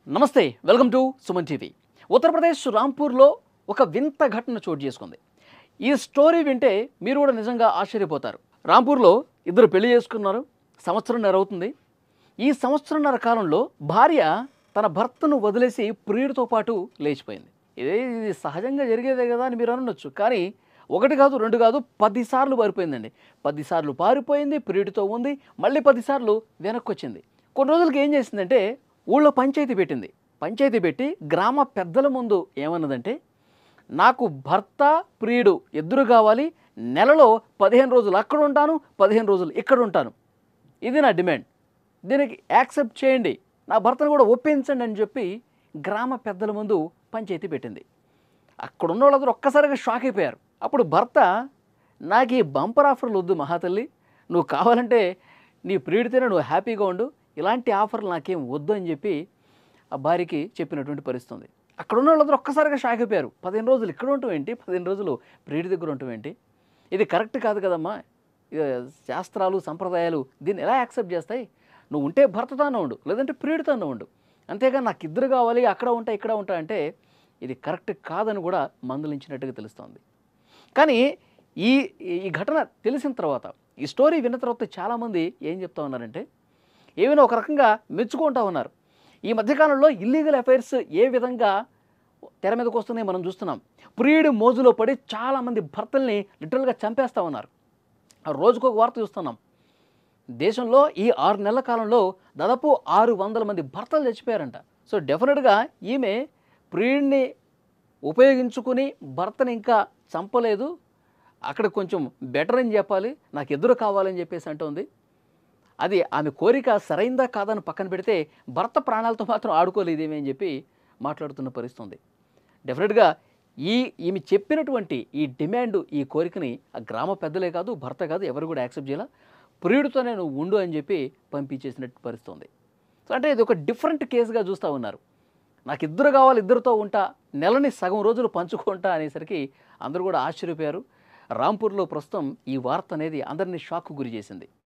నమస్తే welcome to Suman TV. Uttar Pradesh రాంపూర్లో ఒక వింత ఘటన చోటు చేసుకుంది. ఈ స్టోరీ వింటే మీరు కూడా నిజంగా ఆశ్చర్యపోతారు. రాంపూర్లో ఇద్దరు పెళ్లి చేసుకున్నారు. సంవత్సరంన్నర అవుతుంది. ఈ సంవత్సరంన్నర కాలంలో భార్య తన భర్తను వదిలేసి ప్రియుడితో పాటు లేచిపోయింది. ఇది సహజంగా జరిగేదే కదా అని మీరు అనొచ్చు. కానీ ఒకటి కాదు, రెండు కాదు, 10 సార్లు పారిపోయిందండి. 10 సార్లు పారిపోయింది, ప్రియుడితో ఉంది, మళ్ళీ 10 సార్లు వెనక్కి వచ్చింది. కొన్ని రోజులకి ఏం చేసిందంటే ఊళ్ళో పంచాయతీ పెట్టింది. పంచాయతీ పెట్టి గ్రామ పెద్దల ముందు ఏమన్నదంటే, నాకు భర్త ప్రియుడు ఇద్దరు కావాలి, నెలలో 15 రోజులు అక్కడ ఉంటాను, 15 రోజులు ఇక్కడ ఉంటాను, ఇది నా డిమాండ్, దీనికి యాక్సెప్ట్ చేయండి, నా భర్తను కూడా ఒప్పించండి అని చెప్పి గ్రామ పెద్దల ముందు పంచాయతీ పెట్టింది. అక్కడ ఉన్న వాళ్ళందరూ ఒక్కసారిగా షాక్ అయిపోయారు. అప్పుడు భర్త, నాకు ఈ బంపర్ ఆఫర్లు వద్దు మహాతల్లి, నువ్వు కావాలంటే నీ ప్రియుడితోనే నువ్వు హ్యాపీగా ఉండు, ఇలాంటి ఆఫర్లు నాకేం వద్దు అని చెప్పి ఆ భార్యకి చెప్పినటువంటి పరిస్థితి. అక్కడ ఉన్న వాళ్ళందరూ ఒక్కసారిగా షాక్ అయిపోయారు. 15 రోజులు ఇక్కడ ఉంటాం ఏంటి, 15 రోజులు ప్రియుడి దగ్గర ఉంటాం ఏంటి, ఇది కరెక్ట్ కాదు కదమ్మా, శాస్త్రాలు సంప్రదాయాలు దీన్ని ఎలా యాక్సెప్ట్ చేస్తాయి, నువ్వు ఉంటే భర్తతోనే ఉండు, లేదంటే ప్రియుడితోనే ఉండు, అంతేగా నాకు ఇద్దరు కావాలి, అక్కడ ఉంటా ఇక్కడ ఉంటా అంటే ఇది కరెక్ట్ కాదని కూడా మందలించినట్టుగా తెలుస్తోంది. కానీ ఈ ఈ ఘటన తెలిసిన తర్వాత, ఈ స్టోరీ విన్న తర్వాత చాలామంది ఏం చెప్తా ఉన్నారంటే, ఏమైనా ఒక రకంగా మెచ్చుకుంటా ఉన్నారు. ఈ మధ్యకాలంలో ఇల్లీగల్ అఫైర్స్ ఏ విధంగా తెర మీదకి వస్తున్నాయి మనం చూస్తున్నాం. ప్రియుడి మోజులో పడి చాలామంది భర్తల్ని లిటరల్గా చంపేస్తూ ఉన్నారు. రోజుకొక వార్త చూస్తున్నాం. దేశంలో ఈ 6 నెలల కాలంలో దాదాపు 600 మంది భర్తలు చచ్చిపోయారంట. సో డెఫినెట్గా ఈమె ప్రియుడిని ఉపయోగించుకుని భర్తని ఇంకా చంపలేదు, అక్కడ కొంచెం బెటర్ అని చెప్పాలి, నాకు ఎదురు కావాలని చెప్పేసి అంటోంది. అది ఆమె కోరిక సరైందా కాదని పక్కన పెడితే భర్త ప్రాణాలతో మాత్రం ఆడుకోలేదేమీ అని చెప్పి మాట్లాడుతున్న పరిస్థితి. డెఫినెట్గా ఈమె చెప్పినటువంటి ఈ డిమాండ్, ఈ కోరికని ఆ గ్రామ పెద్దలే కాదు, భర్త కాదు, ఎవరు కూడా యాక్సెప్ట్ చేయాల. ప్రియుడితోనే నువ్వు ఉండు అని చెప్పి పంపించేసినట్టు పరిస్థితి. సో అంటే ఇది ఒక డిఫరెంట్ కేసుగా చూస్తూ ఉన్నారు. నాకు ఇద్దరు కావాలి, ఇద్దరితో ఉంటా, నెలని సగం రోజులు పంచుకుంటా అనేసరికి అందరూ కూడా ఆశ్చర్యపోయారు. రాంపూర్లో ప్రస్తుతం ఈ వార్త అనేది అందరినీ షాక్కు గురి చేసింది.